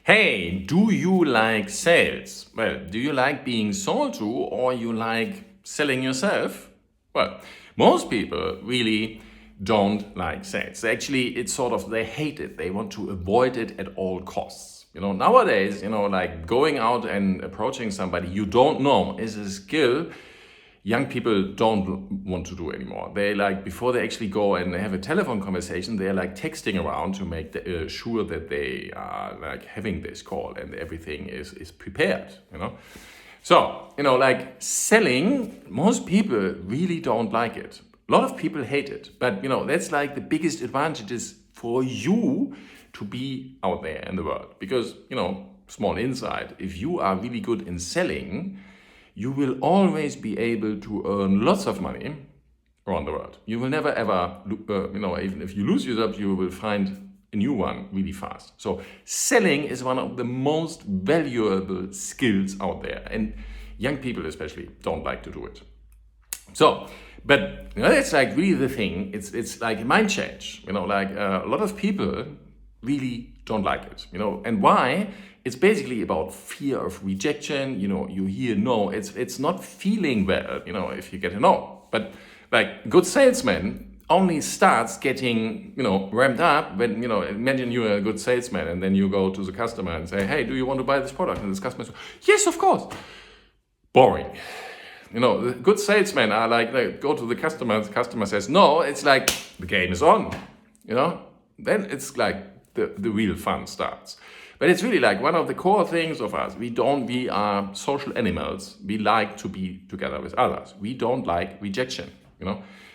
Hey, do you like sales? Well, do you like being sold to or you like selling yourself? Well, most people really don't like sales. Actually, it's sort of, they hate it. They want to avoid it at all costs. Nowadays, like going out and approaching somebody you don't know is a skill young people don't want to do anymore. They like, before they actually go and have a telephone conversation, they're like texting around to make sure that they are like having this call and everything is prepared. So, like selling, most people really don't like it. A lot of people hate it, but that's like the biggest advantage is for you to be out there in the world. Because, small insight, if you are really good in selling, you will always be able to earn lots of money around the world. You will never ever, even if you lose your job, you will find a new one really fast. So selling is one of the most valuable skills out there, and young people especially don't like to do it. So, but it's like really the thing. It's like mind change. Like a lot of people really don't like it. And why? It's basically about fear of rejection. You hear no. It's not feeling well. If you get a no. But like good salesman only starts getting ramped up when imagine you're a good salesman and then you go to the customer and say, hey, do you want to buy this product? And this customer says, yes, of course. Boring. The good salesmen are like, they go to the customer says no, it's like the game is on, then it's like the real fun starts. But it's really like one of the core things of us. We are social animals. We like to be together with others. We don't like rejection,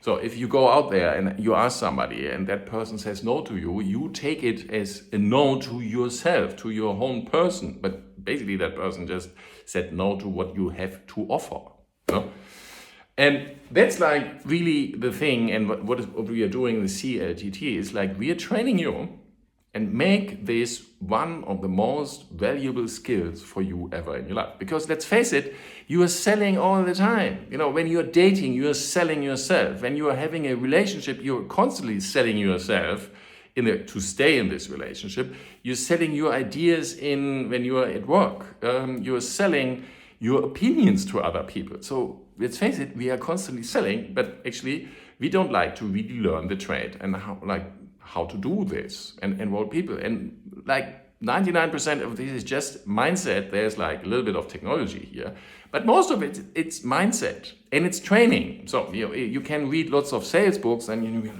So if you go out there and you ask somebody and that person says no to you, you take it as a no to yourself, to your own person. But basically that person just said no to what you have to offer. And that's like really the thing. And what we are doing with CLTT is like we are training you and make this one of the most valuable skills for you ever in your life. Because let's face it, you are selling all the time. When you're dating, you are selling yourself. When you are having a relationship, you're constantly selling yourself to stay in this relationship. You're selling your ideas when you are at work. You're selling your opinions to other people. So let's face it, we are constantly selling, but actually we don't like to really learn the trade and how to do this and enroll people. And like 99% of this is just mindset. There's like a little bit of technology here, but most of it's mindset and it's training. So you can read lots of sales books and you're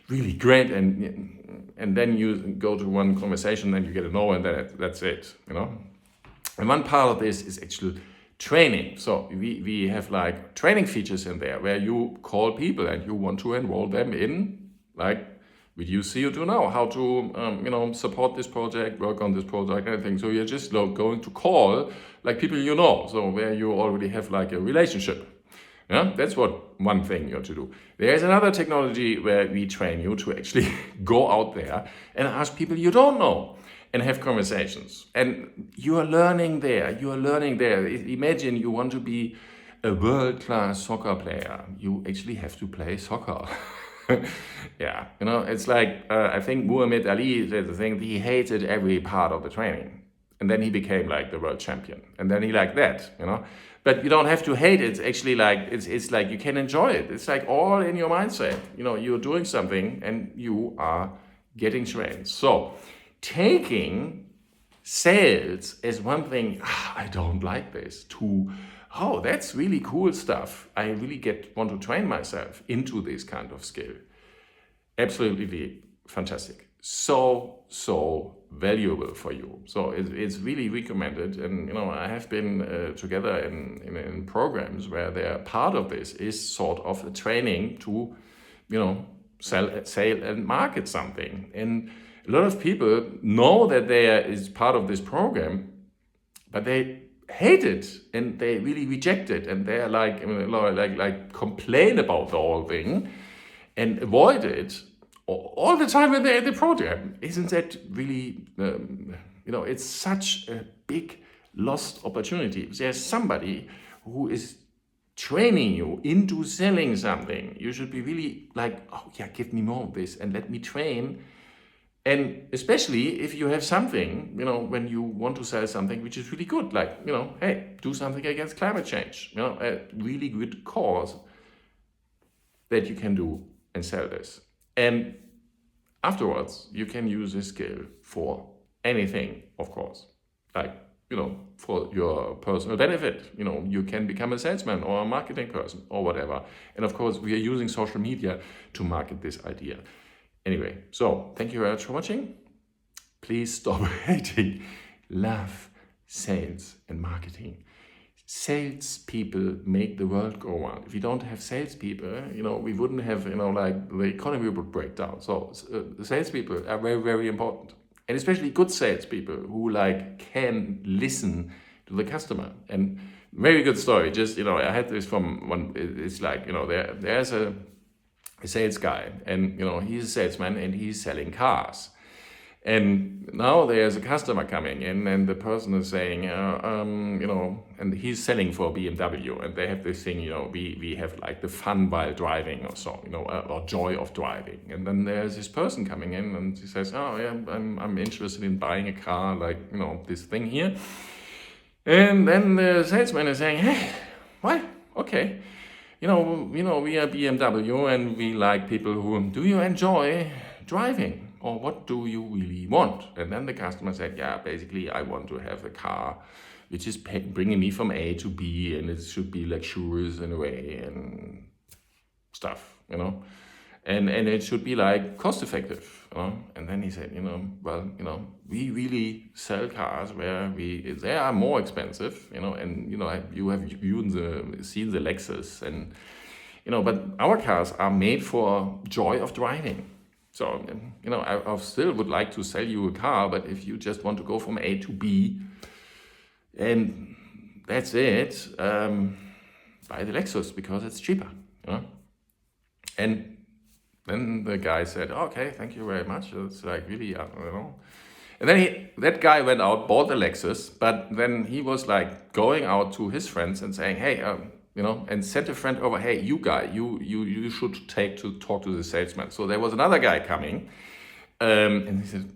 really great, and then you go to one conversation and you get a no, and that's it. And one part of this is actual training. So we have like training features in there where you call people and you want to enroll them in like reduce CO2 now, how to support this project, work on this project, anything. So you're just going to call like people so where you already have like a relationship. Yeah, that's one thing you have to do. There's another technology where we train you to actually go out there and ask people you don't know and have conversations. And you are learning there. Imagine you want to be a world-class soccer player. You actually have to play soccer. Yeah, it's like, I think Muhammad Ali said the thing, he hated every part of the training. And then he became like the world champion. And then he liked that, But you don't have to hate it. It's actually like, it's like you can enjoy it. It's like all in your mindset. You're doing something and you are getting trained. So taking sales as one thing, I don't like this, to, oh, that's really cool stuff. I really want to train myself into this kind of skill. Absolutely fantastic. So valuable for you. So it's really recommended. And, I have been together in programs where they're part of this is sort of a training to, sell and market something. And a lot of people know that is part of this program, but they hate it and they really reject it, and they're like complain about the whole thing and avoid it all the time when they're in the program. Isn't that really, it's such a big lost opportunity. There's somebody who is training you into selling something. You should be really like, oh yeah, give me more of this and let me train And especially if you have something, when you want to sell something which is really good, like, hey, do something against climate change, a really good cause that you can do and sell this. And afterwards, you can use this skill for anything, of course, like, for your personal benefit. You can become a salesman or a marketing person or whatever. And of course, we are using social media to market this idea. Anyway, so thank you very much for watching. Please stop hating. Love sales and marketing. Salespeople make the world go round. If you don't have salespeople, we wouldn't have, like the economy would break down. So the salespeople are very, very important. And especially good salespeople who can listen to the customer. And very good story. Just, I had this from one, it's like, there's a sales guy, and he's a salesman and he's selling cars. And now there's a customer coming in, and the person is saying, and he's selling for BMW, and they have this thing, we have like the fun while driving or so, or joy of driving. And then there's this person coming in, and he says, oh yeah, I'm interested in buying a car, like, this thing here. And then the salesman is saying, hey, what? Okay. We are BMW, and we like people who, do you enjoy driving? Or what do you really want? And then the customer said, yeah, basically I want to have a car which is bringing me from A to B, and it should be luxurious in a way and stuff, and it should be like cost effective, And then he said, we really sell cars where they are more expensive, and you have seen the Lexus, and but our cars are made for joy of driving. So, I still would like to sell you a car, but if you just want to go from A to B, and that's it, buy the Lexus because it's cheaper, And then the guy said, okay, thank you very much. It's like really, And then that guy went out, bought the Lexus, but then he was like going out to his friends and saying, hey, and sent a friend over, hey, you guy, you should talk to the salesman. So there was another guy coming, and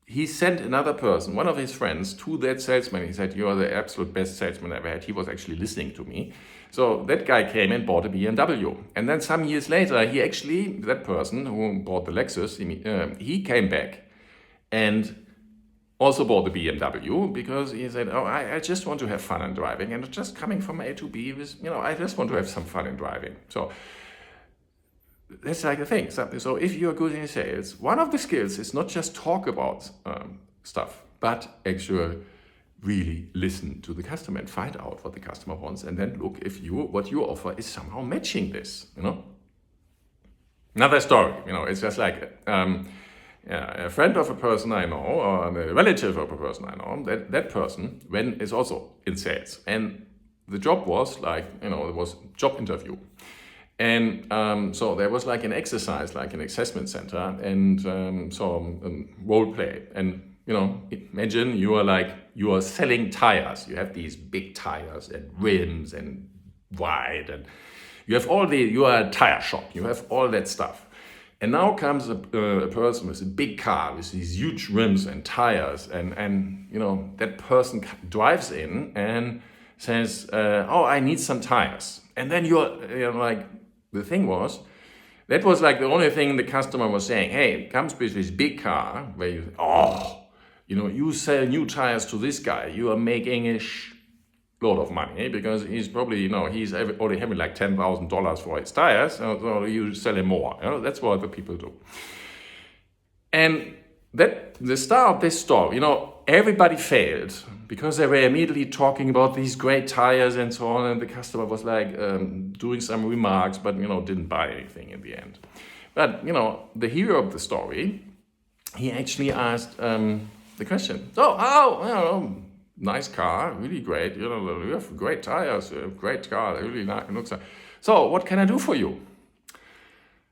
he sent another person, one of his friends, to that salesman. He said, you are the absolute best salesman I ever had. He was actually listening to me. So that guy came and bought a BMW. And then some years later, that person who bought the Lexus, he came back and also bought the BMW, because he said, oh, I just want to have fun in driving, and just coming from A to B was, I just want to have some fun in driving. So that's like the thing. So if you're good in sales, one of the skills is not just talk about stuff, but actually really listen to the customer and find out what the customer wants, and then look if what you offer is somehow matching this, Another story, it's just like, a friend of a person I know, or a relative of a person I know, that person is also in sales. And the job was like, it was a job interview. And so there was like an exercise, like an assessment center, and role play. And, imagine you are selling tires. You have these big tires and rims and wide, and you are a tire shop. You have all that stuff. And now comes a person with a big car with these huge rims and tires, and that person drives in and says, oh, I need some tires. And then the thing was, that was like the only thing the customer was saying, hey, comes with this big car where you sell new tires to this guy, you are making a lot of money, because he's probably, he's already having like $10,000 for his tires, so you sell him more. That's what the people do. And the star of this story, everybody failed, because they were immediately talking about these great tires and so on, and the customer was like doing some remarks, but didn't buy anything in the end. But the hero of the story, he actually asked the question, so how, nice car, really great, you have great tires, great car, really nice, looks like. So what can I do for you?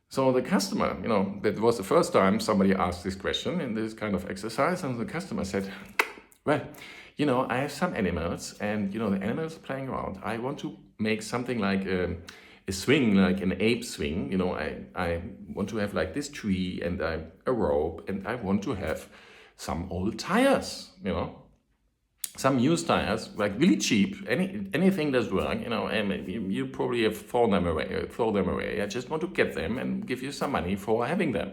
So the customer, that was the first time somebody asked this question in this kind of exercise, and the customer said, well, I have some animals, and the animals are playing around. I want to make something like a swing, like an ape swing. You know, I want to have like this tree and a rope, and I want to have some old tires, you know, some used tires, like really cheap, anything that's work, you know, and you probably have throw them away. I just want to get them and give you some money for having them.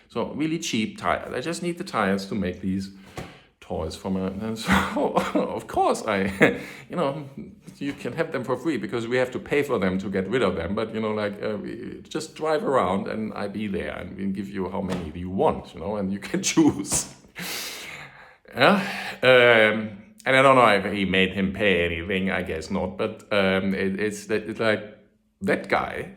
So really cheap tires. I just need the tires to make these toys for my, and so of course you know, you can have them for free because we have to pay for them to get rid of them. But you know, like we just drive around and I be there and we'll give you how many you want, you know, and you can choose. Yeah. And I don't know if he made him pay anything. I guess not. But it's like that guy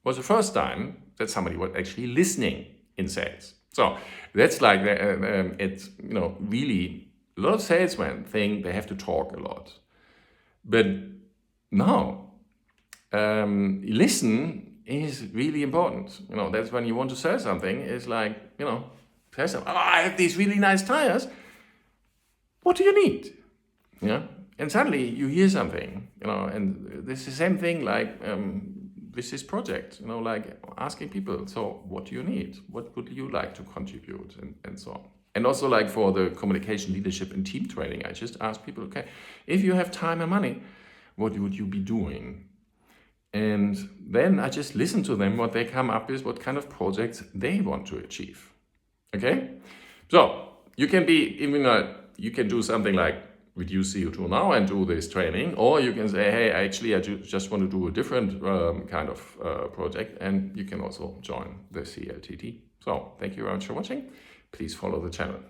was the first time that somebody was actually listening in sales. So that's like it's, you know, really a lot of salesmen think they have to talk a lot, but no, listen is really important. You know, that's when you want to sell something. It's like, you know, tell them, oh, I have these really nice tires. What do you need? Yeah, and suddenly you hear something, you know, and this is the same thing like with this project, you know, like asking people, so what do you need? What would you like to contribute? And so on. And also like for the communication, leadership and team training, I just ask people, okay, if you have time and money, what would you be doing? And then I just listen to them, what they come up with, what kind of projects they want to achieve. Okay? So you can be, even you can do something like reduce CO2 now and do this training, or you can say, hey, actually, I just want to do a different kind of project, and you can also join the CLTT. So thank you very much for watching. Please follow the channel.